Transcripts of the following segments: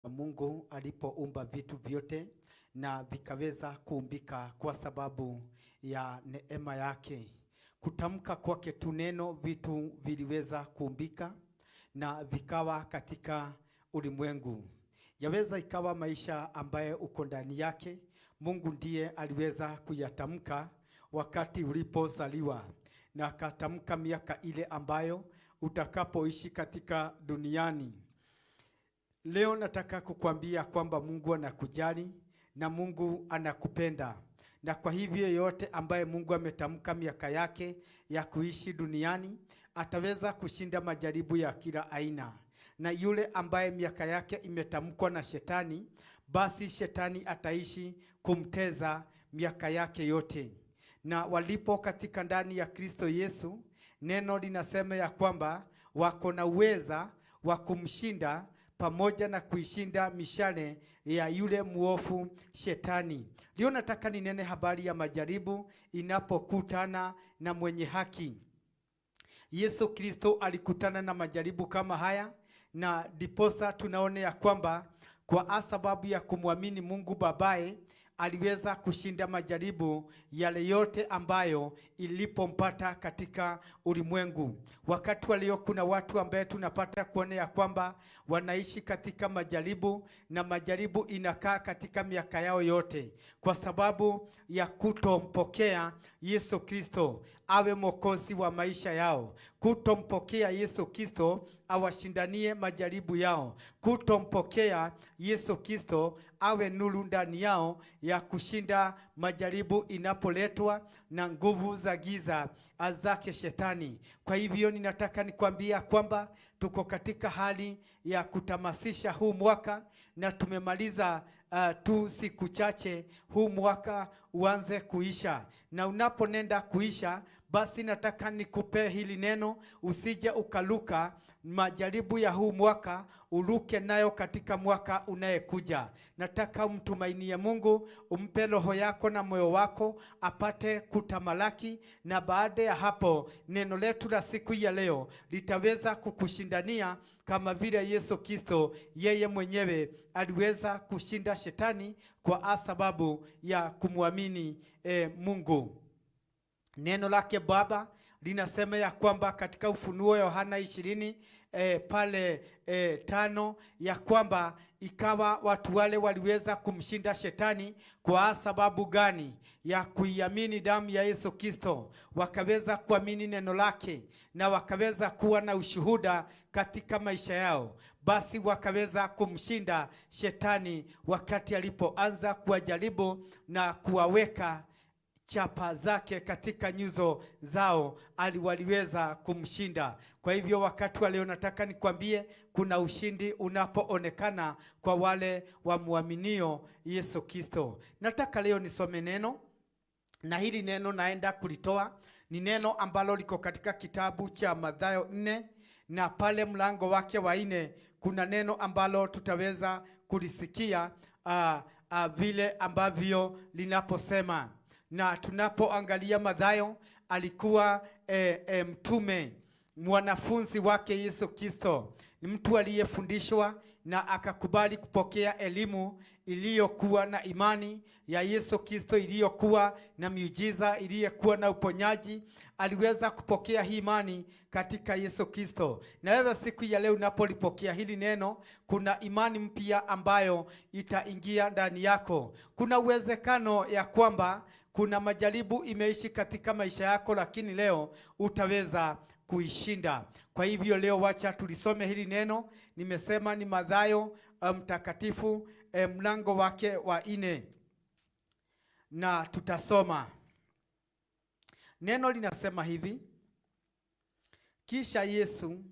Mungu alipoumba vitu vyote na vikaweza kuumbika kwa sababu ya neema yake. Kutamka kwake tu neno, vitu viliweza kuumbika na vikawa katika ulimwengu. Yaweza ikawa maisha ambaye uko ndani yake, Mungu ndiye aliweza kuyatamka wakati ulipozaliwa, na akatamka miaka ile ambayo utakapoishi katika duniani. Leo nataka kukwambia kwamba Mungu anakujali na Mungu anakupenda. Na kwa hivyo yote ambaye Mungu ametamka miaka yake ya kuishi duniani, ataweza kushinda majaribu ya kila aina. Na yule ambaye miaka yake imetamkwa na shetani, basi shetani ataishi kumteza miaka yake yote. Na walipo katika ndani ya Kristo Yesu, neno linasema ya kwamba wako na uweza wa kumshinda pamoja na kuishinda mishale ya yule muofu shetani. Leo nataka ninene habari ya majaribu inapokutana na mwenye haki. Yesu Kristo alikutana na majaribu kama haya, na diposa tunaone ya kwamba kwa sababu ya kumwamini Mungu babaye aliweza kushinda majaribu yale yote ambayo ilipompata katika ulimwengu. Wakati walio kuna watu ambaye tunapata kuona ya kwamba wanaishi katika majaribu, na majaribu inakaa katika miaka yao yote kwa sababu ya kutompokea Yesu Kristo awe mwokozi wa maisha yao, kutompokea Yesu Kristo awashindanie majaribu yao, kutompokea Yesu Kristo awe nuru ndani yao ya kushinda majaribu inapoletwa na nguvu za giza zake shetani. Kwa hivyo ninataka nikwambia kwamba tuko katika hali ya kutamasisha huu mwaka, na tumemaliza tu siku chache huu mwaka uanze kuisha. Na unaponenda kuisha, basi nataka nikupe hili neno, usije ukaluka majaribu ya huu mwaka, uruke nayo katika mwaka unayekuja. Nataka umtumainie Mungu, umpe roho yako na moyo wako apate kutamalaki, na baada ya hapo neno letu la siku ya leo litaweza kukushindania kama vile Yesu Kristo yeye mwenyewe aliweza kushinda shetani kwa sababu ya kumwamini Mungu. Neno lake Baba linasema ya kwamba katika Ufunuo Yohana 20 pale 5 ya kwamba ikawa watu wale waliweza kumshinda shetani kwa sababu gani? Ya kuiamini damu ya Yesu Kristo, wakaweza kuamini neno lake na wakaweza kuwa na ushuhuda katika maisha yao. Basi wakaweza kumshinda shetani wakati alipoanza kuwajaribu na kuwaweka chapa zake katika nyuso zao, waliweza kumshinda. Kwa hivyo wakati wa leo nataka nikwambie kuna ushindi unapoonekana kwa wale wamuaminio Yesu Kristo. Nataka leo nisome neno, na hili neno naenda kulitoa ni neno ambalo liko katika kitabu cha Mathayo 4, na pale mlango wake wa 4 kuna neno ambalo tutaweza kulisikia vile ambavyo linaposema. Na tunapoangalia Mathayo, alikuwa mtume, mwanafunzi wake Yesu Kristo. Ni mtu aliyefundishwa na akakubali kupokea elimu iliyokuwa na imani ya Yesu Kristo, iliyokuwa na miujiza, iliyokuwa na uponyaji. Aliweza kupokea hii imani katika Yesu Kristo. Na wewe siku ya leo unapolipokea hili neno, kuna imani mpya ambayo itaingia ndani yako. Kuna uwezekano ya kwamba kuna majaribu imeishi katika maisha yako, lakini leo utaweza kuishinda. Kwa hivyo leo wacha tulisome hili neno. Nimesema ni Mathayo mtakatifu mlango wake wa 4, na tutasoma neno. Linasema hivi: kisha Yesu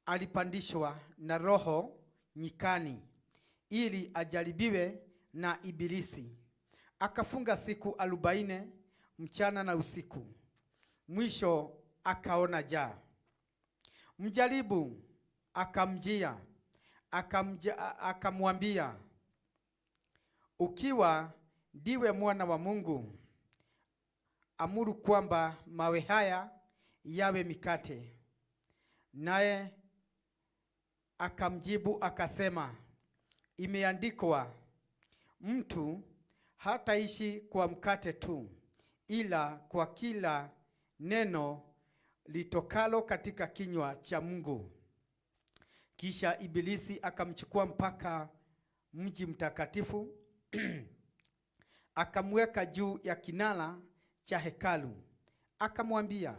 alipandishwa na Roho nyikani ili ajaribiwe na Ibilisi. Akafunga siku 40 mchana na usiku. Mwisho akaona njaa. Mjaribu akamjia, akamwambia, ukiwa ndiwe mwana wa Mungu, amuru kwamba mawe haya yawe mikate. Naye akamjibu akasema, imeandikwa, mtu hataishi kwa mkate tu, ila kwa kila neno litokalo katika kinywa cha Mungu. Kisha Ibilisi akamchukua mpaka mji mtakatifu akamweka juu ya kinara cha hekalu, akamwambia,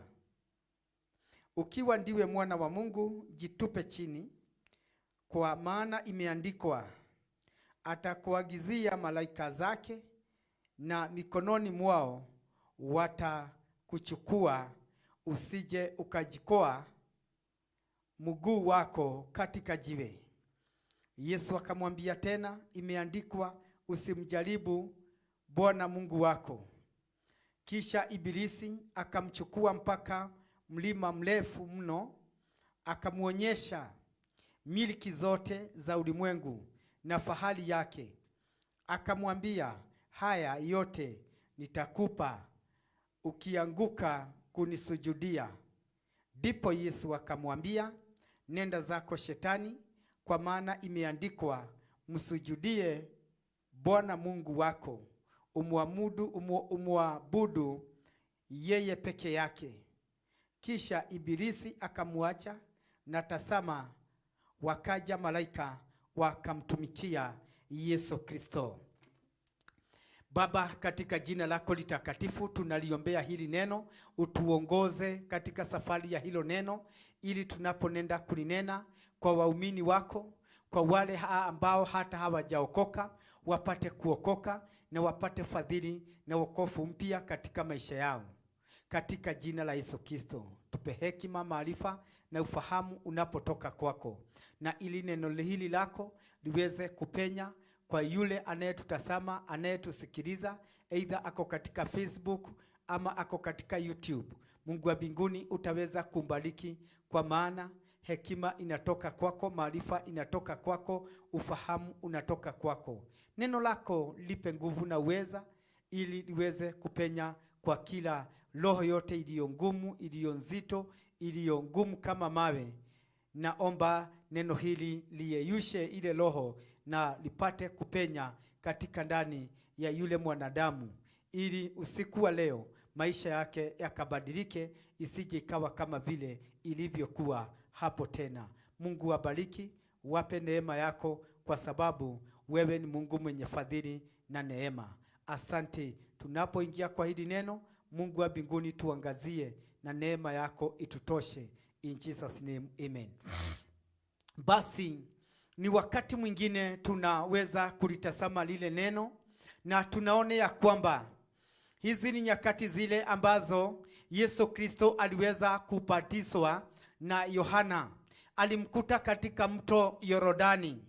ukiwa ndiwe mwana wa Mungu, jitupe chini, kwa maana imeandikwa, atakuagizia malaika zake, na mikononi mwao watakuchukua, usije ukajikoa mguu wako katika jiwe. Yesu akamwambia tena, imeandikwa, usimjaribu Bwana Mungu wako. Kisha Ibilisi akamchukua mpaka mlima mrefu mno, akamwonyesha miliki zote za ulimwengu na fahari yake. Akamwambia, haya yote nitakupa ukianguka kunisujudia. Ndipo Yesu akamwambia, nenda zako Shetani, kwa maana imeandikwa, msujudie Bwana Mungu wako, umwabudu yeye peke yake. Kisha Ibilisi akamwacha, na tazama, wakaja malaika wakamtumikia Yesu Kristo. Baba, katika jina lako litakatifu tunaliombea hili neno, utuongoze katika safari ya hilo neno, ili tunaponenda kulinena kwa waumini wako, kwa wale ambao hata hawajaokoka wapate kuokoka, na wapate fadhili na wokovu mpya katika maisha yao. Katika jina la Yesu Kristo, tupe hekima, maarifa na ufahamu unapotoka kwako, na ili neno hili lako liweze kupenya kwa yule anayetutazama, anayetusikiliza, aidha ako katika Facebook ama ako katika YouTube. Mungu wa mbinguni, utaweza kumbariki, kwa maana hekima inatoka kwako, maarifa inatoka kwako, ufahamu unatoka kwako. Neno lako lipe nguvu na uweza, ili liweze kupenya kwa kila roho yote iliyo ngumu, iliyo nzito, iliyo ngumu kama mawe. Naomba neno hili liyeyushe ile roho na lipate kupenya katika ndani ya yule mwanadamu, ili usiku wa leo maisha yake yakabadilike, isije ikawa kama vile ilivyokuwa hapo tena. Mungu wabariki, wape neema yako, kwa sababu wewe ni Mungu mwenye fadhili na neema. Asante. Tunapoingia kwa hili neno, Mungu wa mbinguni, tuangazie na neema yako itutoshe. In Jesus name, amen. Basi ni wakati mwingine tunaweza kulitazama lile neno, na tunaone ya kwamba hizi ni nyakati zile ambazo Yesu Kristo aliweza kubatizwa na Yohana. Alimkuta katika mto Yordani,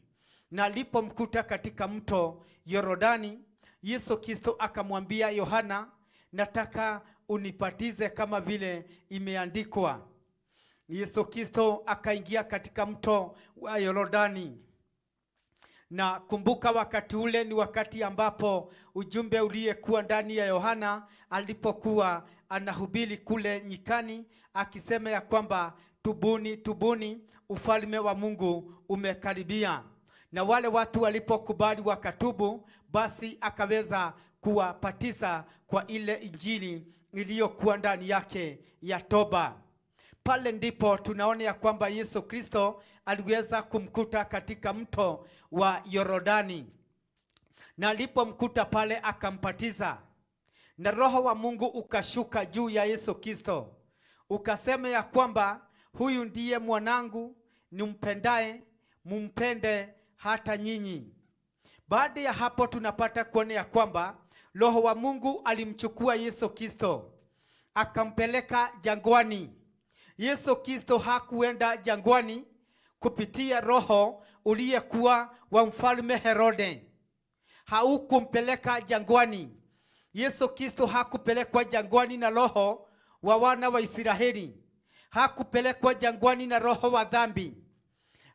na alipomkuta katika mto Yordani, Yesu Kristo akamwambia Yohana, nataka unibatize kama vile imeandikwa. Yesu Kristo akaingia katika mto wa Yordani. Na kumbuka, wakati ule ni wakati ambapo ujumbe uliyekuwa ndani ya Yohana alipokuwa anahubiri kule nyikani, akisema ya kwamba tubuni, tubuni, ufalme wa Mungu umekaribia. Na wale watu walipokubali wakatubu, basi akaweza kuwabatiza kwa ile injili iliyokuwa ndani yake ya toba. Pale ndipo tunaona ya kwamba Yesu Kristo aliweza kumkuta katika mto wa Yordani, na alipomkuta pale akampatiza, na Roho wa Mungu ukashuka juu ya Yesu Kristo, ukasema ya kwamba huyu ndiye mwanangu nimpendaye, mumpende hata nyinyi. Baada ya hapo tunapata kuona ya kwamba Roho wa Mungu alimchukua Yesu Kristo akampeleka jangwani. Yesu Kristo hakuenda jangwani kupitia roho uliyekuwa wa mfalme Herode. Haukumpeleka jangwani. Yesu Kristo hakupelekwa jangwani na roho wa wana wa Israeli. Hakupelekwa jangwani na roho wa dhambi.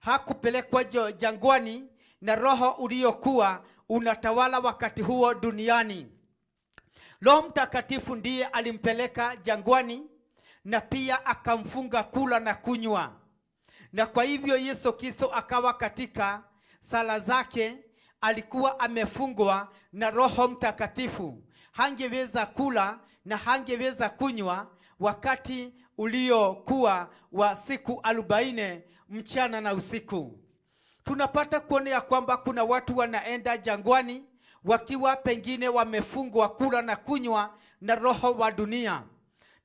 Hakupelekwa jangwani na roho uliyokuwa unatawala wakati huo duniani. Roho Mtakatifu ndiye alimpeleka jangwani, na pia akamfunga kula na kunywa. Na kwa hivyo Yesu Kristo akawa katika sala zake alikuwa amefungwa na Roho Mtakatifu. Hangeweza kula na hangeweza kunywa wakati uliokuwa wa siku 40 mchana na usiku. Tunapata kuona ya kwamba kuna watu wanaenda jangwani wakiwa pengine wamefungwa kula na kunywa na roho wa dunia.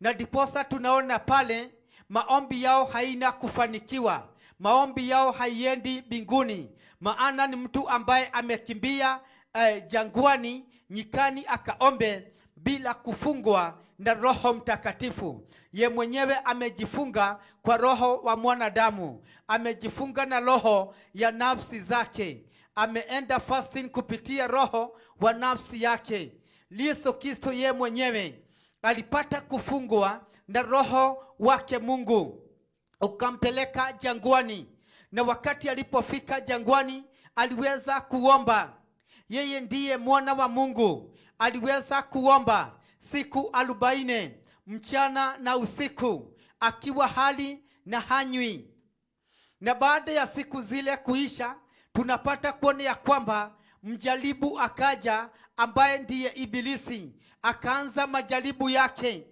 Na diposa tunaona pale maombi yao haina kufanikiwa. Maombi yao haiendi mbinguni. Maana ni mtu ambaye amekimbia jangwani, nyikani akaombe bila kufungwa na Roho Mtakatifu. Ye mwenyewe amejifunga kwa roho wa mwanadamu. Amejifunga na roho ya nafsi zake. Ameenda fasting kupitia roho wa nafsi yake. Yesu Kristo ye mwenyewe alipata kufungwa na roho wake Mungu, ukampeleka jangwani. Na wakati alipofika jangwani aliweza kuomba. Yeye ndiye mwana wa Mungu. Aliweza kuomba siku 40 mchana na usiku akiwa hali na hanywi. Na baada ya siku zile kuisha, tunapata kuona ya kwamba mjaribu akaja ambaye ndiye Ibilisi, akaanza majaribu yake.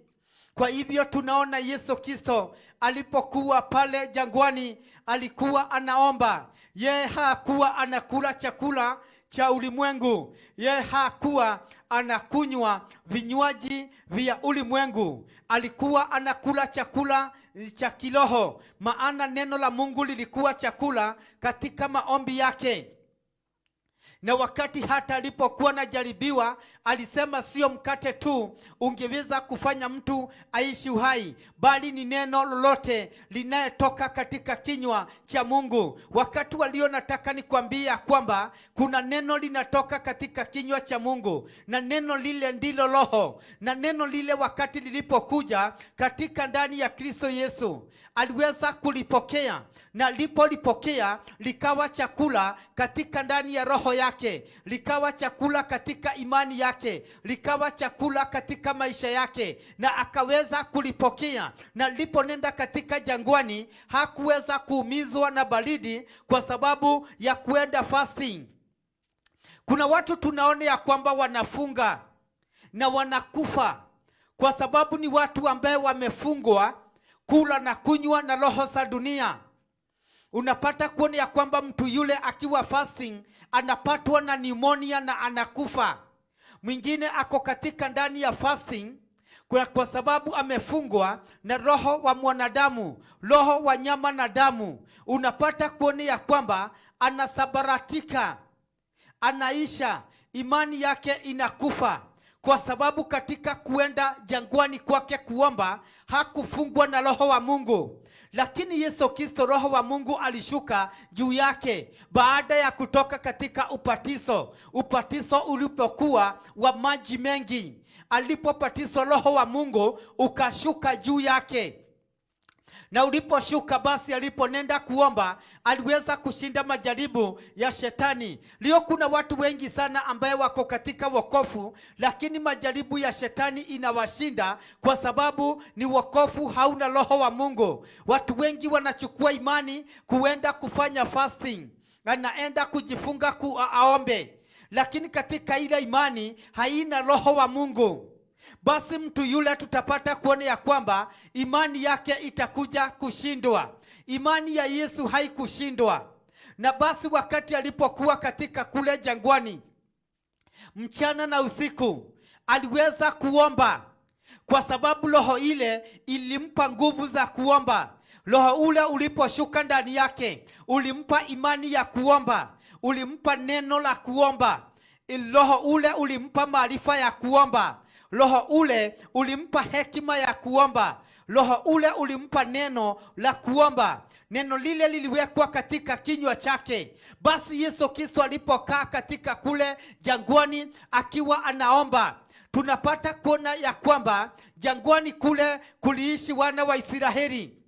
Kwa hivyo tunaona Yesu Kristo alipokuwa pale jangwani alikuwa anaomba. Yeye hakuwa anakula chakula cha ulimwengu. Yeye hakuwa anakunywa vinywaji vya ulimwengu. Alikuwa anakula chakula cha kiroho, maana neno la Mungu lilikuwa chakula katika maombi yake. Na wakati hata alipokuwa anajaribiwa, alisema sio mkate tu ungeweza kufanya mtu aishi uhai, bali ni neno lolote linayetoka katika kinywa cha Mungu. Wakati walio nataka nikwambia kwamba kuna neno linatoka katika kinywa cha Mungu, na neno lile ndilo roho. Na neno lile wakati lilipokuja katika ndani ya Kristo Yesu, aliweza kulipokea, na alipolipokea likawa chakula katika ndani ya roho yake, likawa chakula katika imani yake, likawa chakula katika maisha yake, na akaweza kulipokea. Na liponenda katika jangwani hakuweza kuumizwa na baridi kwa sababu ya kuenda fasting. Kuna watu tunaona ya kwamba wanafunga na wanakufa kwa sababu ni watu ambao wamefungwa kula na kunywa na roho za dunia. Unapata kuona ya kwamba mtu yule akiwa fasting anapatwa na pneumonia na anakufa. Mwingine ako katika ndani ya fasting kwa sababu amefungwa na roho wa mwanadamu, roho wa nyama na damu. Unapata kuona ya kwamba anasabaratika, anaisha, imani yake inakufa, kwa sababu katika kuenda jangwani kwake kuomba hakufungwa na roho wa Mungu. Lakini Yesu Kristo, roho wa Mungu alishuka juu yake baada ya kutoka katika upatizo ulipokuwa wa maji mengi. Alipopatizwa, roho wa Mungu ukashuka juu yake. Na uliposhuka basi, aliponenda kuomba, aliweza kushinda majaribu ya shetani. Leo kuna watu wengi sana ambaye wako katika wokovu, lakini majaribu ya shetani inawashinda kwa sababu ni wokovu hauna roho wa Mungu. Watu wengi wanachukua imani kuenda kufanya fasting, anaenda kujifunga aombe, lakini katika ile imani haina roho wa Mungu. Basi mtu yule tutapata kuona ya kwamba imani yake itakuja kushindwa. Imani ya Yesu haikushindwa. Na basi wakati alipokuwa katika kule jangwani mchana na usiku, aliweza kuomba kwa sababu roho ile ilimpa nguvu za kuomba. Roho ule uliposhuka ndani yake ulimpa imani ya kuomba, ulimpa neno la kuomba. Roho ule ulimpa maarifa ya kuomba. Roho ule ulimpa hekima ya kuomba. Roho ule ulimpa neno la kuomba. Neno lile liliwekwa katika kinywa chake. Basi Yesu Kristo alipokaa katika kule jangwani akiwa anaomba, tunapata kuona ya kwamba jangwani kule kuliishi wana wa Israeli.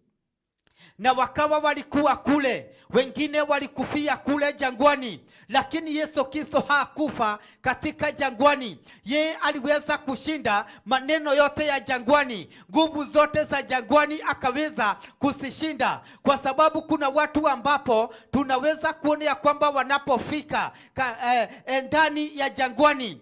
na wakawa walikuwa kule, wengine walikufia kule jangwani. Lakini Yesu Kristo hakufa katika jangwani. Yeye aliweza kushinda maneno yote ya jangwani, nguvu zote za jangwani akaweza kusishinda. Kwa sababu kuna watu ambapo tunaweza kuona ya kwamba wanapofika ndani ya jangwani,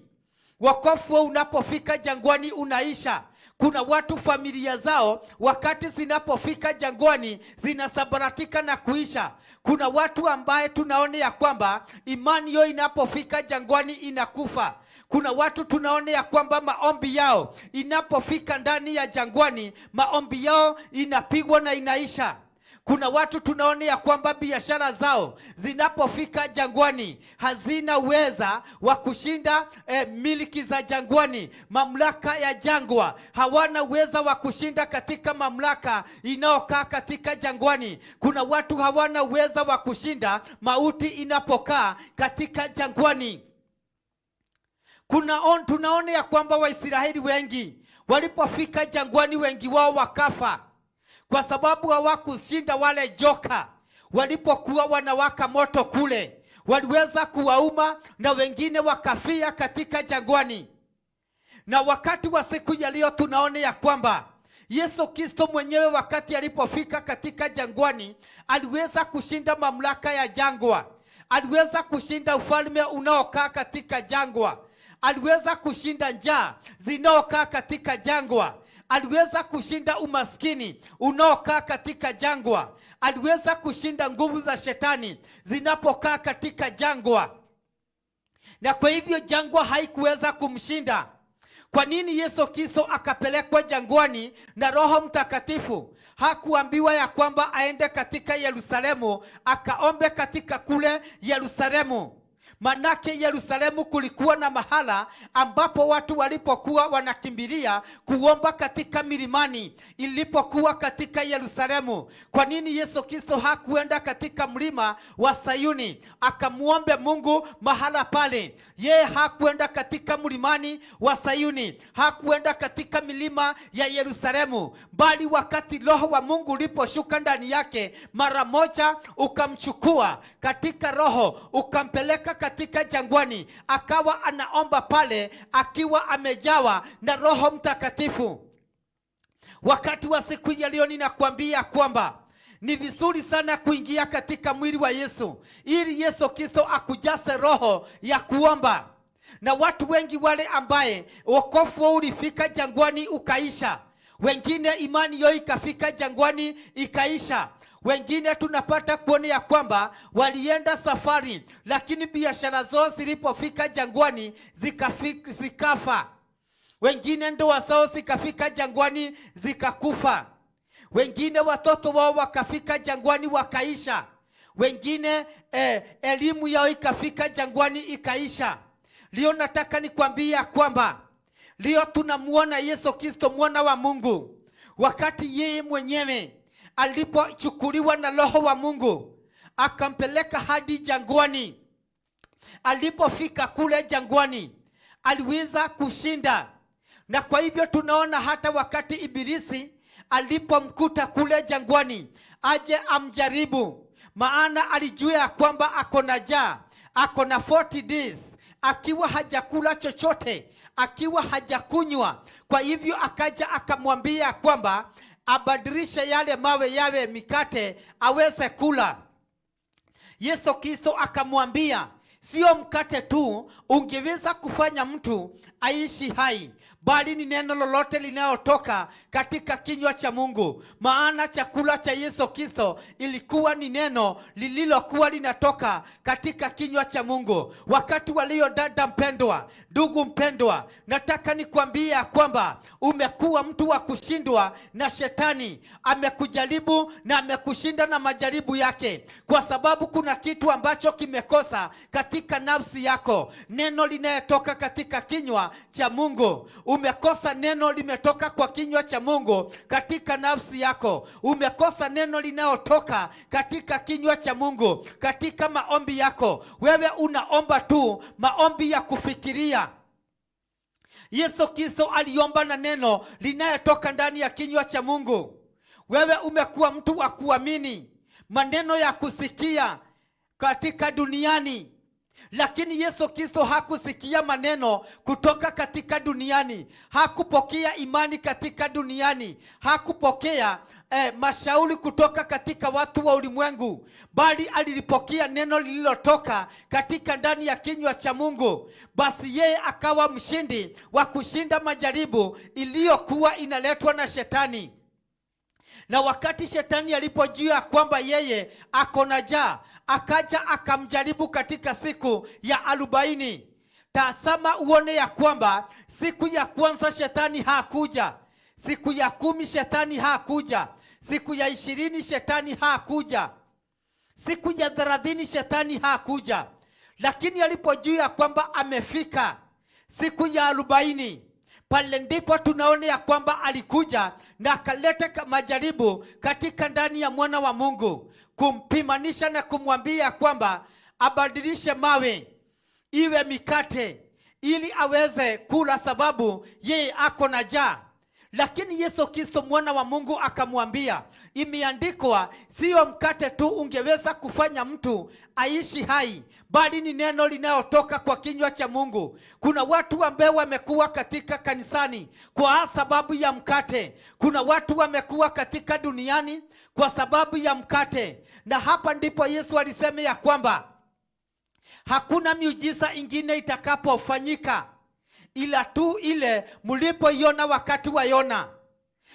wokovu unapofika jangwani unaisha. Kuna watu familia zao wakati zinapofika jangwani zinasambaratika na kuisha. Kuna watu ambaye tunaona ya kwamba imani yao inapofika jangwani inakufa. Kuna watu tunaona ya kwamba maombi yao inapofika ndani ya jangwani, maombi yao inapigwa na inaisha. Kuna watu tunaona ya kwamba biashara zao zinapofika jangwani hazina uweza wa kushinda miliki za jangwani, mamlaka ya jangwa. Hawana uweza wa kushinda katika mamlaka inayokaa katika jangwani. Kuna watu hawana uweza wa kushinda mauti inapokaa katika jangwani. Tunaona ya kwamba Waisraeli wengi walipofika jangwani, wengi wao wakafa kwa sababu hawakushinda wale joka walipokuwa wanawaka moto kule. Waliweza kuwauma na wengine wakafia katika jangwani. Na wakati wa siku ya leo tunaona ya kwamba Yesu Kristo mwenyewe wakati alipofika katika jangwani aliweza kushinda mamlaka ya jangwa. Aliweza kushinda ufalme unaokaa katika jangwa. Aliweza kushinda njaa zinaokaa katika jangwa. Aliweza kushinda umaskini unaokaa katika jangwa. Aliweza kushinda nguvu za shetani zinapokaa katika jangwa. Na kwa hivyo jangwa haikuweza kumshinda. Kwa nini Yesu Kristo akapelekwa jangwani na Roho Mtakatifu? Hakuambiwa ya kwamba aende katika Yerusalemu akaombe katika kule Yerusalemu. Manake Yerusalemu kulikuwa na mahala ambapo watu walipokuwa wanakimbilia kuomba katika milimani ilipokuwa katika Yerusalemu. Kwa nini Yesu Kristo hakuenda katika mlima wa Sayuni akamuombe Mungu mahala pale? Yeye hakuenda katika mlimani wa Sayuni, hakuenda katika milima ya Yerusalemu, bali wakati Roho wa Mungu uliposhuka ndani yake, mara moja ukamchukua katika Roho ukampeleka katika jangwani, akawa anaomba pale akiwa amejawa na Roho Mtakatifu. Wakati wa siku ya leo ninakwambia kwamba ni vizuri sana kuingia katika mwili wa Yesu ili Yesu Kristo akujase roho ya kuomba. Na watu wengi wale ambaye wokovu ulifika jangwani ukaisha, wengine imani yao ikafika jangwani ikaisha, wengine tunapata kuona ya kwamba walienda safari lakini biashara zao zilipofika jangwani zikafa. Wengine ndoa zao zikafika jangwani zikakufa. Wengine watoto wao wakafika jangwani wakaisha. Wengine elimu yao ikafika jangwani ikaisha. Leo nataka nikwambia kwamba leo tunamuona Yesu Kristo mwana wa Mungu, wakati yeye mwenyewe alipochukuliwa na Roho wa Mungu akampeleka hadi jangwani. Alipofika kule jangwani aliweza kushinda. Na kwa hivyo tunaona hata wakati Ibilisi alipomkuta kule jangwani aje amjaribu, maana alijua ya kwamba ako na njaa, ako na 40 days akiwa hajakula chochote, akiwa hajakunywa. Kwa hivyo akaja akamwambia kwamba abadilishe yale mawe yawe mikate aweze kula. Yesu Kristo akamwambia sio mkate tu ungeweza kufanya mtu aishi hai, bali ni neno lolote linalotoka katika kinywa cha Mungu. Maana chakula cha Yesu Kristo ilikuwa ni neno lililokuwa linatoka katika kinywa cha Mungu. Wakati walio dada mpendwa, ndugu mpendwa, nataka nikwambia kwamba umekuwa mtu wa kushindwa na shetani. Amekujaribu na amekushinda na majaribu yake, kwa sababu kuna kitu ambacho kimekosa katika nafsi yako. Neno linalotoka katika kinywa cha Mungu. Umekosa neno limetoka kwa kinywa cha Mungu katika nafsi yako. Umekosa neno linalotoka katika kinywa cha Mungu katika maombi yako. Wewe unaomba tu maombi ya kufikiria. Yesu Kristo aliomba na neno linalotoka ndani ya kinywa cha Mungu. Wewe umekuwa mtu wa kuamini maneno ya kusikia katika duniani, lakini Yesu Kristo hakusikia maneno kutoka katika duniani. Hakupokea imani katika duniani. Hakupokea mashauri kutoka katika watu wa ulimwengu, bali alilipokea neno lililotoka katika ndani ya kinywa cha Mungu. Basi yeye akawa mshindi wa kushinda majaribu iliyokuwa inaletwa na shetani. Na wakati shetani alipojua kwamba yeye ako na njaa, akaja akamjaribu katika siku ya 40. Tazama uone ya kwamba siku ya kwanza shetani hakuja, siku ya 10 shetani hakuja, siku ya 20 shetani hakuja, siku ya 30 shetani hakuja. Lakini alipojua kwamba amefika siku ya 40, pale ndipo tunaona ya kwamba alikuja na akaleta majaribu katika ndani ya mwana wa Mungu, kumpimanisha na kumwambia kwamba abadilishe mawe iwe mikate ili aweze kula, sababu yeye ako na njaa. Lakini Yesu Kristo mwana wa Mungu akamwambia, imeandikwa, sio mkate tu ungeweza kufanya mtu aishi hai, bali ni neno linalotoka kwa kinywa cha Mungu. Kuna watu ambao wamekuwa katika kanisani kwa sababu ya mkate. Kuna watu wamekuwa katika duniani kwa sababu ya mkate. Na hapa ndipo Yesu alisema ya kwamba hakuna miujiza ingine itakapofanyika ila tu ile mlipoiona wakati wa Yona.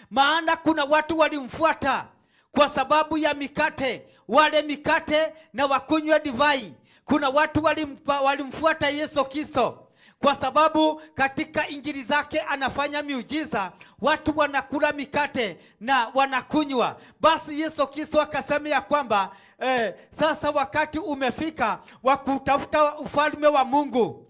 Maana kuna watu walimfuata kwa sababu ya mikate, wale mikate na wakunywe divai. Kuna watu walimfuata Yesu Kristo kwa sababu katika injili zake anafanya miujiza, watu wanakula mikate na wanakunywa. Basi Yesu Kristo akasema ya kwamba sasa wakati umefika wa kutafuta ufalme wa Mungu,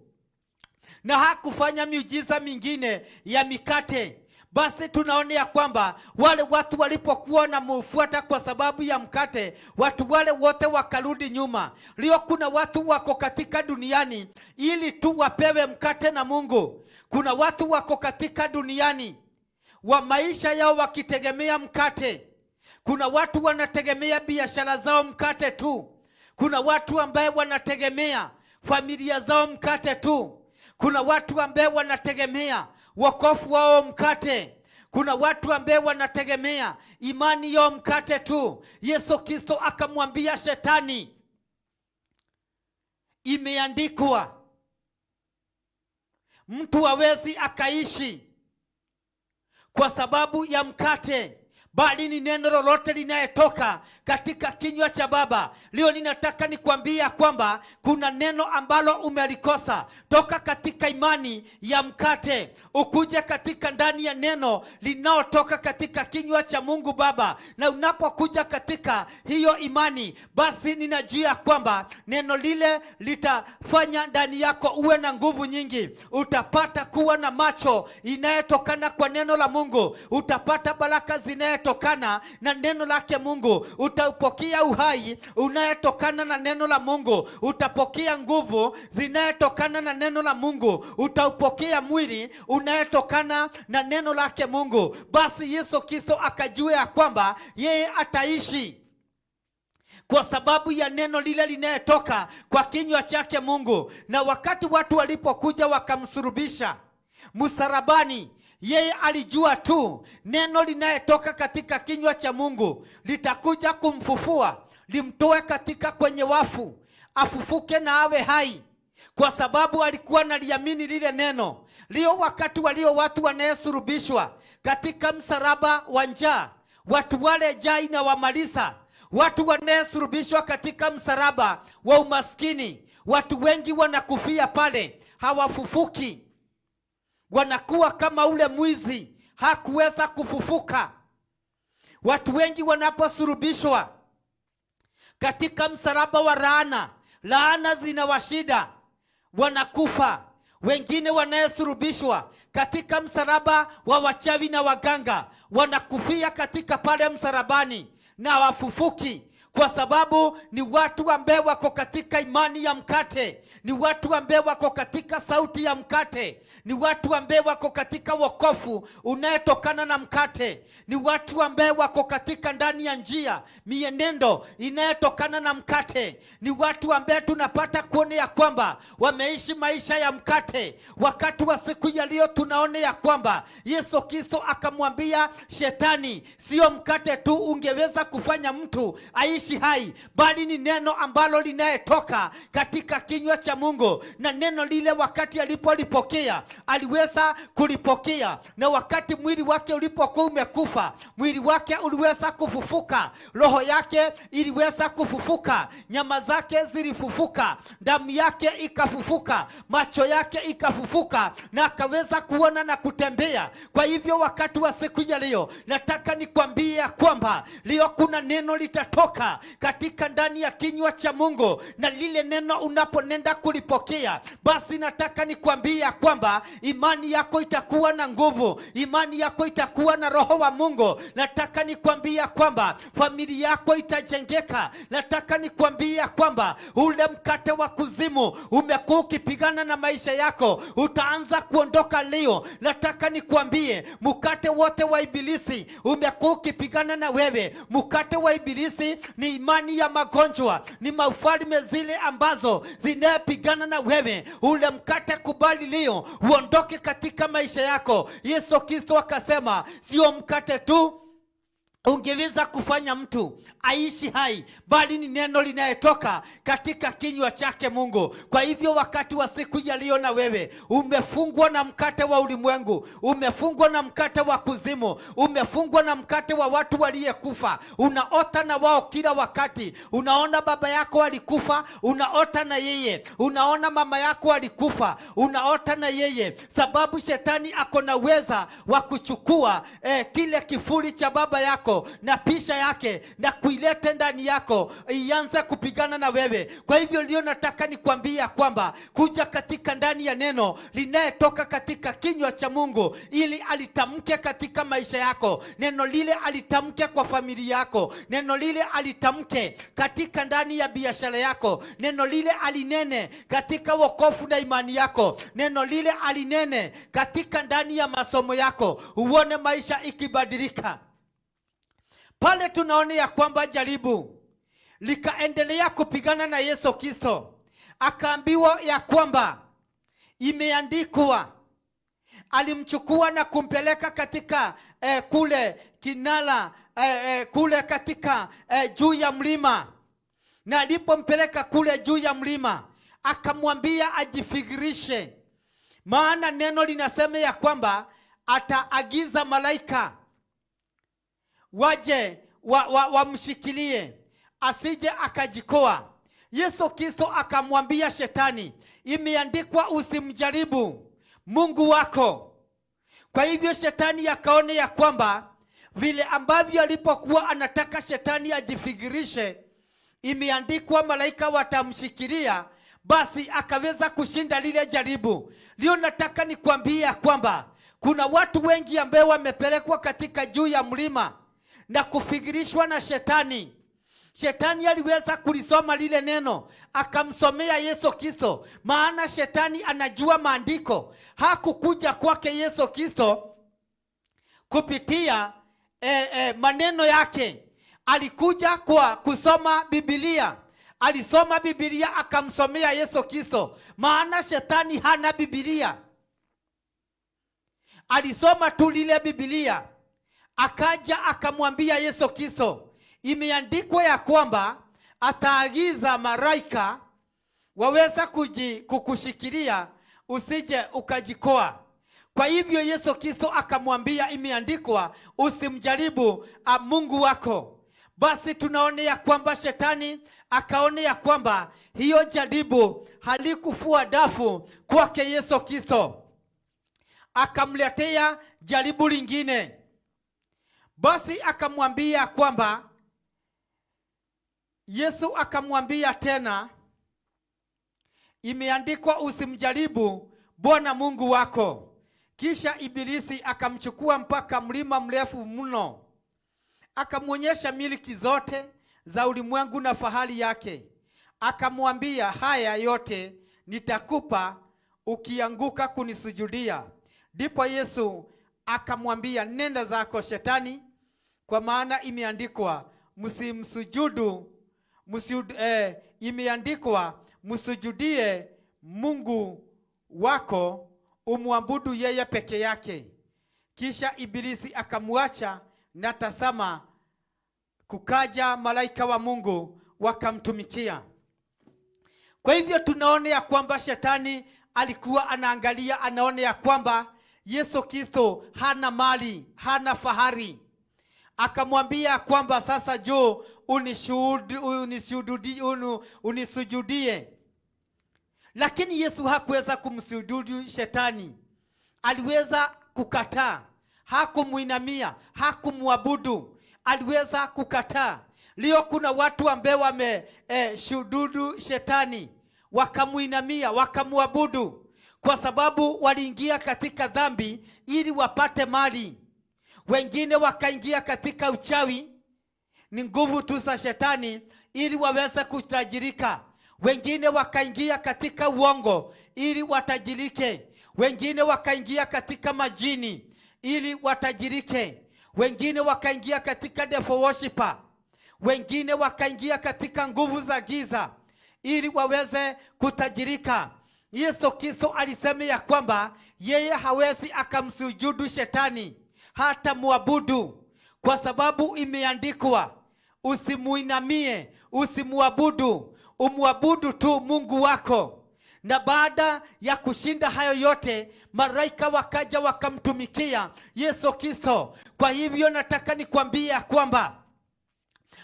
na hakufanya miujiza mingine ya mikate. Basi tunaona ya kwamba wale watu walipokuwa na mfuata kwa sababu ya mkate, watu wale wote wakarudi nyuma. Leo kuna watu wako katika duniani ili tu wapewe mkate na Mungu. Kuna watu wako katika duniani wa maisha yao wakitegemea mkate. Kuna watu wanategemea biashara zao mkate tu. Kuna watu ambao wanategemea familia zao mkate tu. Kuna watu ambao wanategemea wokovu wao mkate. Kuna watu ambao wanategemea imani yao mkate tu. Yesu Kristo akamwambia shetani, imeandikwa, mtu hawezi akaishi kwa sababu ya mkate, bali ni neno lolote linalotoka katika kinywa cha Baba. Leo ninataka nikwambia kwamba kuna neno ambalo umelikosa. Toka katika imani ya mkate ukuje katika ndani ya neno linalotoka katika kinywa cha Mungu Baba. Na unapokuja katika hiyo imani, basi ninajua kwamba neno lile litafanya ndani yako uwe na nguvu nyingi. Utapata kuwa na macho inayotokana kwa neno la Mungu. Utapata baraka zinayotokana na neno lake Mungu. Utapokea uhai unayotokana na neno la Mungu. Utapokea nguvu zinayotokana na neno la Mungu. Utapokea mwili unayotokana na neno lake Mungu. Basi Yesu Kristo akajua ya kwamba yeye ataishi kwa sababu ya neno lile linalotoka kwa kinywa chake Mungu. Na wakati watu walipokuja wakamsulubisha msalabani, yeye alijua tu neno linalotoka katika kinywa cha Mungu litakuja kumfufua, limtoe katika kwenye wafu, afufuke na awe hai, kwa sababu alikuwa analiamini lile neno. Leo wakati walio watu wanayesulubishwa katika msalaba wa njaa, watu wale njaa inawamaliza. Watu wanayesulubishwa katika msalaba wa umaskini, watu wengi wanakufia pale, hawafufuki. Wanakuwa kama ule mwizi, hakuweza kufufuka. Watu wengi wanaposulubishwa katika msalaba wa laana zinawashida, wanakufa. Wengine wanayesulubishwa katika msalaba wa wachawi na waganga, wanakufia katika pale msalabani na wafufuki, kwa sababu ni watu ambao wako katika imani ya mkate. ni watu ambao wako katika sauti ya mkate, ni watu ambao wako katika wokovu unayetokana na mkate, ni watu ambao wako katika ndani ya njia, mienendo inayotokana na mkate, ni watu ambao tunapata kuona ya kwamba wameishi maisha ya mkate. Wakati wa siku ya leo tunaona ya kwamba Yesu Kristo akamwambia Shetani, sio mkate tu ungeweza kufanya mtu aishi hai, bali ni neno ambalo linayetoka katika kinywa cha Mungu. Na neno lile wakati alipolipokea, aliweza kulipokea, na wakati mwili wake ulipokuwa umekufa, mwili wake uliweza kufufuka, roho yake iliweza kufufuka, nyama zake zilifufuka, damu yake ikafufuka, macho yake ikafufuka, na akaweza kuona na kutembea. Kwa hivyo wakati wa siku ya leo nataka nikwambie kwamba leo kuna neno litatoka katika ndani ya kinywa cha Mungu, na lile neno unaponenda kulipokea, basi nataka nikwambie kwamba imani yako itakuwa na nguvu, imani yako itakuwa na roho wa Mungu. Nataka nikwambie kwamba familia yako itajengeka. Nataka nikwambie kwamba ule mkate wa kuzimu umekuwa ukipigana na maisha yako utaanza kuondoka leo. Nataka nikwambie mkate wote wa ibilisi umekuwa ukipigana na wewe. Mkate wa ibilisi ni imani ya magonjwa, ni maufalme zile ambazo zinapigana na wewe. Ule mkate kubali leo uondoke katika maisha yako. Yesu Kristo akasema sio mkate tu ungeweza kufanya mtu aishi hai, bali ni neno linayetoka katika kinywa chake Mungu. Kwa hivyo wakati wa siku ya leo na wewe umefungwa na mkate wa ulimwengu, umefungwa na mkate wa kuzimu, umefungwa na mkate wa watu waliyekufa. Unaota na wao kila wakati. Unaona baba yako alikufa, unaota na yeye. Unaona mama yako alikufa, unaota na yeye. Sababu shetani ako na uweza wa kuchukua kile kifuli cha baba yako na pisha yake na kuileta ndani yako ianze kupigana na wewe. Kwa hivyo leo nataka nikwambia kwamba kuja katika ndani ya neno linayetoka katika kinywa cha Mungu, ili alitamke katika maisha yako. Neno lile alitamke kwa familia yako, neno lile alitamke katika ndani ya biashara yako, neno lile alinene katika wokovu na imani yako, neno lile alinene katika ndani ya masomo yako, uone maisha ikibadilika. Pale tunaona ya kwamba jaribu likaendelea kupigana na Yesu Kristo. Akaambiwa ya kwamba imeandikwa. Alimchukua na kumpeleka katika kule kinala kule katika juu ya mlima. Na alipompeleka kule juu ya mlima, akamwambia ajifikirishe. Maana neno linasema ya kwamba ataagiza malaika waje wamshikilie asije akajikoa. Yesu Kristo akamwambia Shetani, imeandikwa usimjaribu Mungu wako. Kwa hivyo Shetani akaona ya kwamba vile ambavyo alipokuwa anataka Shetani ajifikirishe, imeandikwa malaika watamshikilia, basi akaweza kushinda lile jaribu. Leo nataka nikwambie kwamba kuna watu wengi ambao wamepelekwa katika juu ya mlima na kufikirishwa na Shetani. Shetani aliweza kulisoma lile neno, akamsomea Yesu Kristo. Maana Shetani anajua maandiko. Hakukuja kwake Yesu Kristo kupitia maneno yake. Alikuja kwa kusoma Biblia. Alisoma Biblia akamsomea Yesu Kristo. Maana Shetani hana Biblia. Alisoma tu lile Biblia. Akaja akamwambia Yesu Kristo, imeandikwa ya kwamba ataagiza malaika waweza kukushikilia usije ukajikoa. Kwa hivyo Yesu Kristo akamwambia imeandikwa usimjaribu Mungu wako. Basi tunaona ya kwamba Shetani akaona ya kwamba hiyo jaribu halikufua dafu kwake Yesu Kristo. Akamletea jaribu lingine. Basi akamwambia kwamba Yesu akamwambia tena, imeandikwa usimjaribu Bwana Mungu wako. Kisha Ibilisi akamchukua mpaka mlima mrefu mno, akamwonyesha miliki zote za ulimwengu na fahari yake. Akamwambia, haya yote nitakupa ukianguka kunisujudia. Ndipo Yesu akamwambia, nenda zako Shetani, kwa maana imeandikwa msimsujudu, imeandikwa msujudie Mungu wako, umwabudu yeye peke yake. Kisha Ibilisi akamwacha, na tazama, kukaja malaika wa Mungu wakamtumikia. Kwa hivyo tunaona ya kwamba Shetani alikuwa anaangalia, anaona ya kwamba Yesu Kristo hana mali, hana fahari. Akamwambia kwamba sasa jo unisujudie. Lakini Yesu hakuweza kumsujudu Shetani. Aliweza kukataa, hakumuinamia, hakumwabudu. Aliweza kukataa. Leo kuna watu ambao wameshujudu Shetani, wakamuinamia, wakamwabudu, kwa sababu waliingia katika dhambi ili wapate mali. Wengine wakaingia katika uchawi, ni nguvu tu za Shetani, ili waweze kutajirika. Wengine wakaingia katika uongo ili watajirike. Wengine wakaingia katika majini ili watajirike. Wengine wakaingia katika devil worshiper. Wengine wakaingia katika nguvu za giza ili waweze kutajirika. Yesu Kristo alisema ya kwamba yeye hawezi akamsujudu Shetani, hata muabudu, kwa sababu imeandikwa, usimuinamie, usimuabudu, umwabudu tu Mungu wako. Na baada ya kushinda hayo yote, malaika wakaja wakamtumikia Yesu Kristo. Kwa hivyo nataka nikwambie kwamba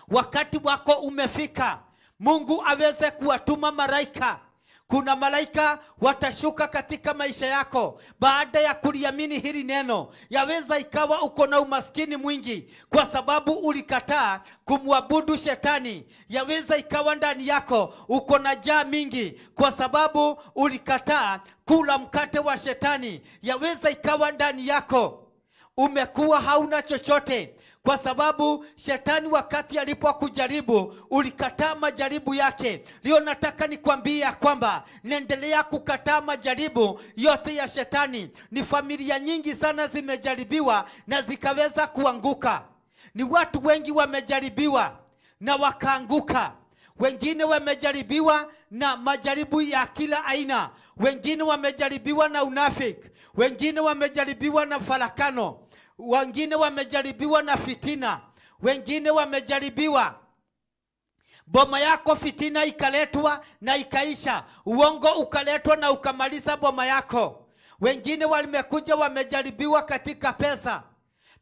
wakati wako umefika, Mungu aweze kuwatuma malaika. Kuna malaika watashuka katika maisha yako baada ya kuliamini hili neno. Yaweza ikawa uko na umaskini mwingi kwa sababu ulikataa kumwabudu Shetani. Yaweza ikawa ndani yako uko na njaa mingi kwa sababu ulikataa kula mkate wa Shetani. Yaweza ikawa ndani yako umekuwa hauna chochote kwa sababu Shetani wakati alipokujaribu ulikataa majaribu yake. Leo nataka nikwambie kwamba naendelea kukataa majaribu yote ya Shetani. Ni familia nyingi sana zimejaribiwa na zikaweza kuanguka. Ni watu wengi wamejaribiwa na wakaanguka. Wengine wamejaribiwa na majaribu ya kila aina. Wengine wamejaribiwa na unafiki. Wengine wamejaribiwa na farakano. Wengine wamejaribiwa na fitina. Wengine wamejaribiwa boma yako, fitina ikaletwa na ikaisha. Uongo ukaletwa na ukamaliza boma yako. Wengine wamekuja wamejaribiwa katika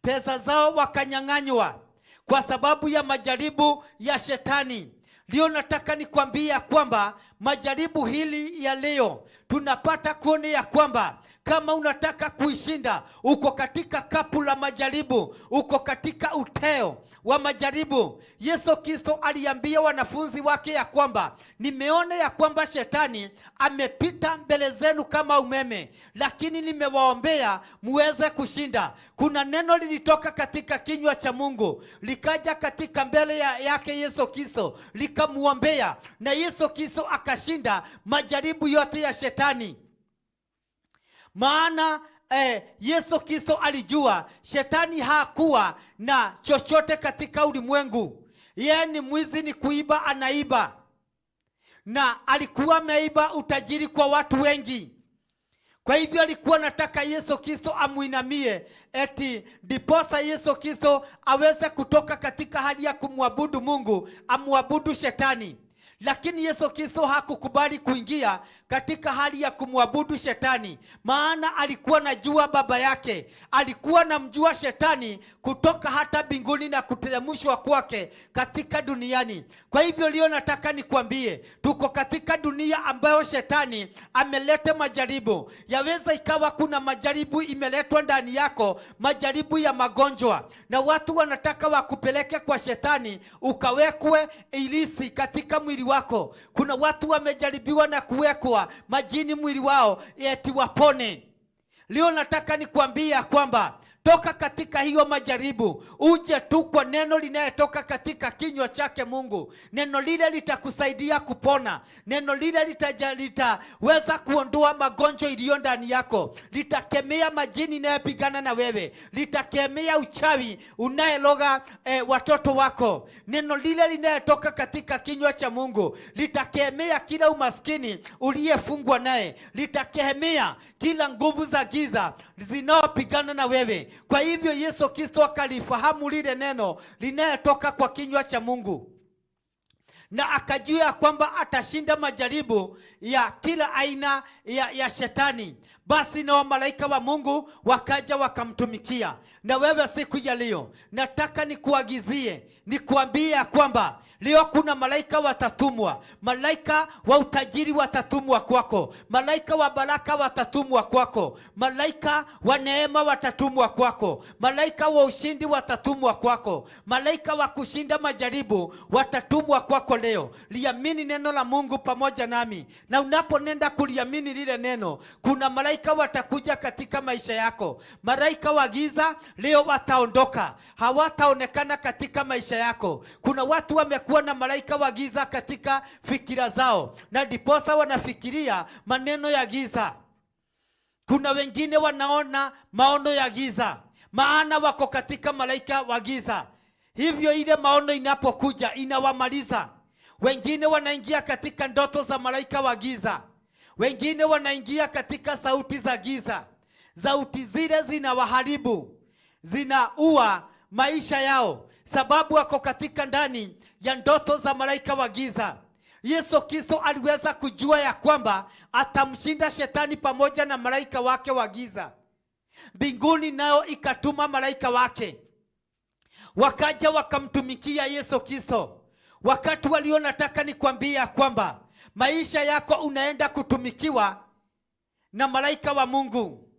pesa zao wakanyang'anywa kwa sababu ya majaribu ya Shetani. Leo nataka nikwambia kwamba majaribu hili ya leo tunapata kuona ya kwamba kama unataka kuishinda, uko katika kapu la majaribu, uko katika uteo wa majaribu. Yesu Kristo aliambia wanafunzi wake ya kwamba nimeona ya kwamba Shetani amepita mbele zenu kama umeme, lakini nimewaombea muweze kushinda. Kuna neno lilitoka katika kinywa cha Mungu likaja katika mbele yake Yesu Kristo, likamuombea, na Yesu Kristo akashinda majaribu yote ya Shetani. Maana Yesu Kristo alijua Shetani hakuwa na chochote katika ulimwengu. Yeye ni mwizi, ni kuiba, anaiba. Na alikuwa ameiba utajiri kwa watu wengi. Kwa hivyo alikuwa nataka Yesu Kristo amuinamie, eti diposa Yesu Kristo aweze kutoka katika hali ya kumwabudu Mungu, amwabudu Shetani. Lakini Yesu Kristo hakukubali kuingia katika hali ya kumwabudu Shetani, maana alikuwa najua baba yake. Alikuwa namjua Shetani kutoka hata mbinguni na kuteremshwa kwake katika duniani. Kwa hivyo leo nataka nikwambie, tuko katika dunia ambayo Shetani ameleta majaribu. Yaweza ikawa kuna majaribu imeletwa ndani yako, majaribu ya magonjwa, na watu wanataka wakupeleke kwa Shetani ukawekwe ilisi katika mwili wako. Kuna watu wamejaribiwa na kuwekwa majini mwili wao eti wapone. Leo nataka nikwambia kwamba toka katika hiyo majaribu, uje tu kwa neno linalotoka katika kinywa chake Mungu. Neno lile litakusaidia kupona. Neno lile litaweza kuondoa magonjwa iliyo ndani yako. Litakemea majini yanayopigana na wewe. Litakemea uchawi unayeloga watoto wako. Neno lile linalotoka katika kinywa cha Mungu litakemea kila umaskini uliyefungwa naye. Litakemea kila nguvu za giza zinaopigana na wewe. Kwa hivyo Yesu Kristo akalifahamu lile neno linalotoka kwa kinywa cha Mungu, na akajua kwamba atashinda majaribu ya kila aina ya shetani. Basi na malaika wa Mungu wakaja wakamtumikia. Na wewe siku ya leo nataka nikuagizie, nikuambie kwamba leo kuna malaika watatumwa. Malaika wa utajiri watatumwa kwako. Malaika wa baraka watatumwa kwako. Malaika wa neema watatumwa kwako. Malaika wa ushindi watatumwa kwako. Malaika wa kushinda majaribu watatumwa kwako leo. Liamini neno la Mungu pamoja nami. Na unaponenda kuliamini lile neno, kuna malaika watakuja katika maisha yako. Malaika wa giza leo wataondoka. Hawataonekana katika maisha yako. Kuna watu wamekuwa na malaika wa giza katika fikira zao, na diposa wanafikiria maneno ya giza. Kuna wengine wanaona maono ya giza, maana wako katika malaika wa giza. Hivyo ile maono inapokuja inawamaliza. Wengine wanaingia katika ndoto za malaika wa giza. Wengine wanaingia katika sauti za giza. Sauti zile zinawaharibu, zinaua maisha yao, sababu wako katika ndani ya ndoto za malaika wa giza. Yesu Kristo aliweza kujua ya kwamba atamshinda shetani pamoja na malaika wake wa giza. Mbinguni nayo ikatuma malaika wake, wakaja wakamtumikia Yesu Kristo. Wakati walio, nataka nikwambia kwamba maisha yako unaenda kutumikiwa na malaika wa Mungu.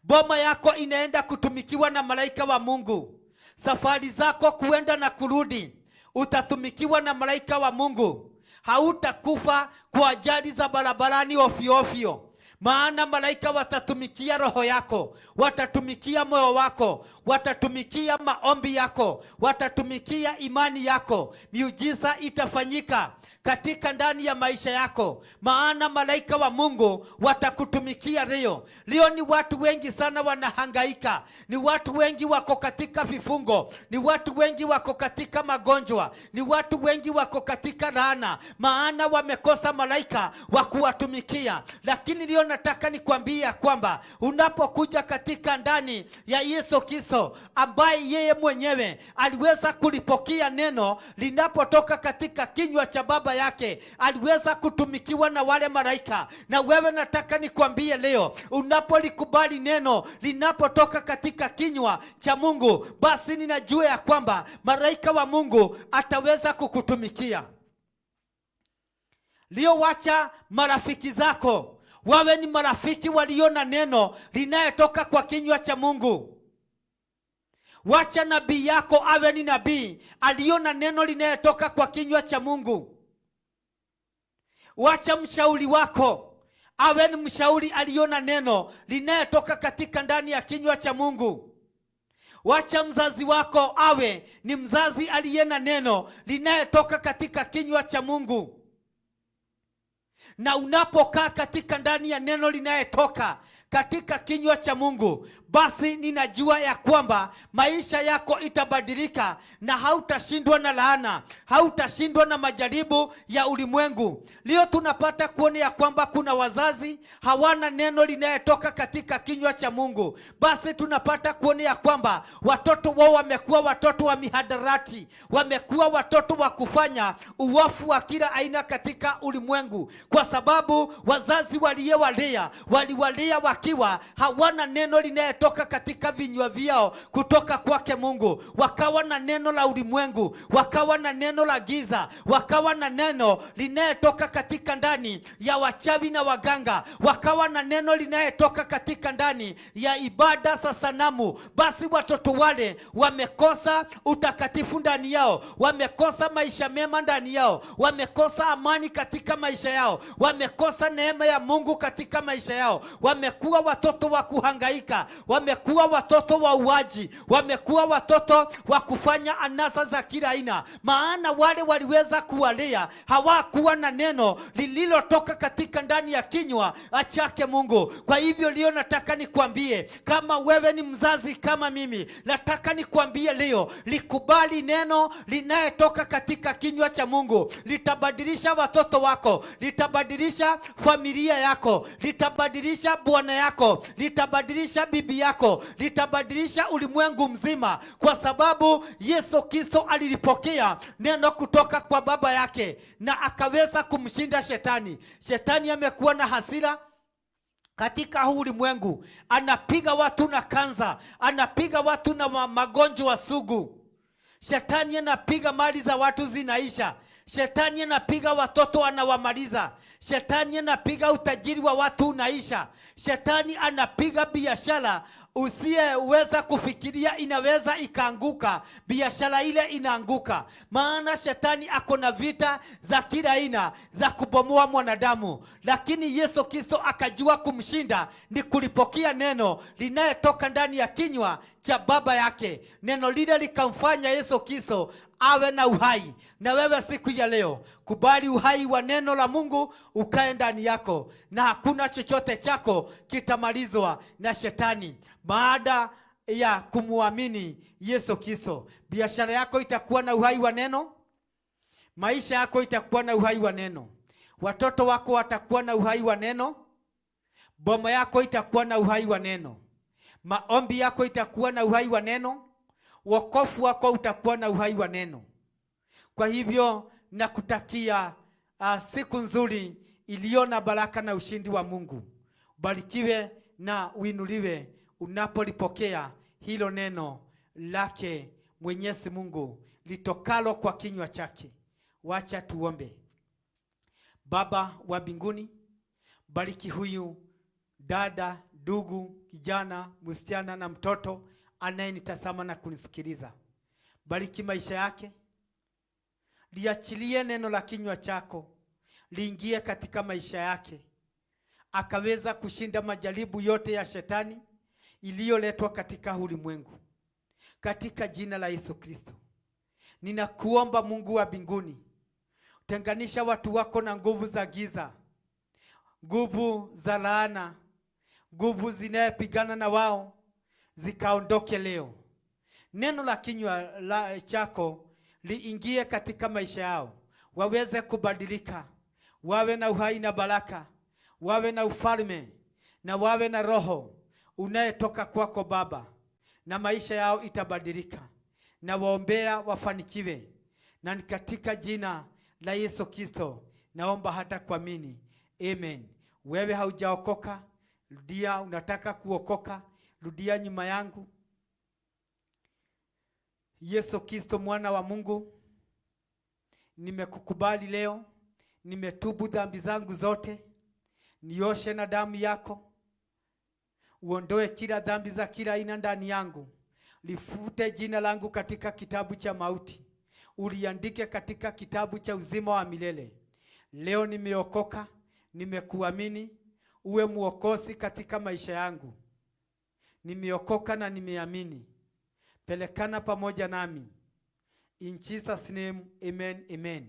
Boma yako inaenda kutumikiwa na malaika wa Mungu. Safari zako kuenda na kurudi utatumikiwa na malaika wa Mungu. Hautakufa kwa ajali za barabarani ofyo ofyo, maana malaika watatumikia roho yako, watatumikia moyo wako, watatumikia maombi yako, watatumikia imani yako. Miujiza itafanyika katika ndani ya maisha yako, maana malaika wa Mungu watakutumikia leo. Leo ni watu wengi sana wanahangaika. Ni watu wengi wako katika vifungo. Ni watu wengi wako katika magonjwa. Ni watu wengi wako katika laana, maana wamekosa malaika wa kuwatumikia. Lakini leo nataka nikwambia kwamba unapokuja katika ndani ya Yesu Kristo, ambaye yeye mwenyewe aliweza kulipokea neno linapotoka katika kinywa cha Baba yake, aliweza kutumikiwa na wale malaika. Na wewe nataka nikwambie leo, unapolikubali neno linapotoka katika kinywa cha Mungu, basi ninajua ya kwamba malaika wa Mungu ataweza kukutumikia. Leo wacha marafiki zako wawe ni marafiki walio na neno linalotoka kwa kinywa cha Mungu. Wacha nabii yako awe ni nabii aliyo na neno linalotoka kwa kinywa cha Mungu. Wacha mshauri wako awe ni mshauri aliyo na neno linalotoka katika ndani ya kinywa cha Mungu. Wacha mzazi wako awe ni mzazi aliye na neno linalotoka katika kinywa cha Mungu. Na unapokaa katika ndani ya neno linalotoka katika kinywa cha Mungu, basi ninajua ya kwamba maisha yako itabadilika na hautashindwa na laana, hautashindwa na majaribu ya ulimwengu. Leo tunapata kuona ya kwamba kuna wazazi hawana neno linalotoka katika kinywa cha Mungu. Basi tunapata kuona ya kwamba watoto wao wamekuwa watoto wa mihadarati, wamekuwa watoto wa kufanya uovu wa kila aina katika ulimwengu, kwa sababu wazazi waliwalea wakiwa hawana neno linalotoka katika vinywa vyao kutoka kwake Mungu. Wakawa na neno la ulimwengu, wakawa na neno la giza, wakawa na neno linalotoka katika ndani ya wachawi na waganga, wakawa na neno linalotoka katika ndani ya ibada za sanamu. Basi watoto wale wamekosa utakatifu ndani yao, wamekosa maisha mema ndani yao, wamekosa amani katika maisha yao, wamekosa neema ya Mungu katika maisha yao. Wamekuwa watoto wa kuhangaika, wamekuwa watoto wa uaji, wamekuwa watoto wa kufanya anasa za kila aina. Maana wale waliweza kuwalea hawakuwa na neno lililotoka katika ndani ya kinywa chake Mungu. Kwa hivyo leo nataka nikwambie, kama wewe ni mzazi kama mimi, nataka nikwambie leo, likubali neno linayetoka katika kinywa cha Mungu. Litabadilisha watoto wako, litabadilisha familia yako, litabadilisha bwana yako, litabadilisha bibi yako, litabadilisha ulimwengu mzima, kwa sababu Yesu Kristo alilipokea neno kutoka kwa baba yake na akaweza kumshinda shetani. Shetani amekuwa na hasira katika huu ulimwengu, anapiga watu na kansa, anapiga watu na magonjwa sugu. Shetani anapiga mali za watu zinaisha. Shetani anapiga watoto anawamaliza. Shetani anapiga utajiri wa watu unaisha. Shetani anapiga biashara usiyeweza kufikiria inaweza ikaanguka, biashara ile inaanguka. Maana shetani ako na vita za kila aina za kubomoa mwanadamu, lakini Yesu Kristo akajua kumshinda ni kulipokea neno linayetoka ndani ya kinywa cha baba yake. Neno lile likamfanya Yesu Kristo awe na uhai. Na wewe siku ya leo, kubali uhai wa neno la Mungu ukae ndani yako, na hakuna chochote chako kitamalizwa na shetani. Baada ya kumuamini Yesu Kristo, biashara yako itakuwa na uhai wa neno, maisha yako itakuwa na uhai wa neno, watoto wako watakuwa na uhai wa neno, boma yako itakuwa na uhai wa neno, maombi yako itakuwa na uhai wa neno, wokovu wako utakuwa na uhai wa neno. Kwa hivyo nakutakia siku nzuri iliyo na baraka na ushindi wa Mungu. Barikiwe na uinuliwe unapolipokea hilo neno lake Mwenyezi Mungu litokalo kwa kinywa chake. Wacha tuombe. Baba wa mbinguni, bariki huyu dada, ndugu, kijana, msichana na mtoto anayenitazama na kunisikiliza. Bariki maisha yake. Liachilie neno la kinywa chako liingie katika maisha yake, akaweza kushinda majaribu yote ya shetani iliyoletwa katika ulimwengu. Katika jina la Yesu Kristo ninakuomba, Mungu wa mbinguni, tenganisha watu wako na nguvu za giza, nguvu za laana, nguvu zinayepigana na wao zikaondoke leo. Neno la kinywa chako liingie katika maisha yao, waweze kubadilika, wawe na uhai na baraka, wawe na ufalme na wawe na roho unayetoka kwako Baba, na maisha yao itabadilika. Na waombea wafanikiwe, na katika jina la Yesu Kristo naomba hata kuamini, amen. Wewe haujaokoka, rudia. Unataka kuokoka, rudia nyuma yangu. Yesu Kristo mwana wa Mungu, nimekukubali leo, nimetubu dhambi zangu zote, nioshe na damu yako, uondoe kila dhambi za kila aina ndani yangu, lifute jina langu katika kitabu cha mauti, uliandike katika kitabu cha uzima wa milele. Leo nimeokoka, nimekuamini, uwe mwokozi katika maisha yangu. Nimeokoka na nimeamini, pelekana pamoja nami. In Jesus name, amen, amen.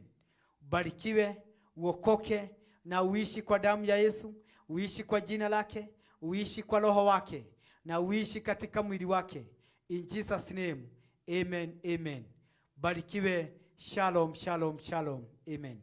Barikiwe, uokoke na uishi kwa damu ya Yesu, uishi kwa jina lake, uishi kwa roho wake, na uishi katika mwili wake. In Jesus name, amen, amen. Barikiwe. Shalom, shalom, shalom, amen.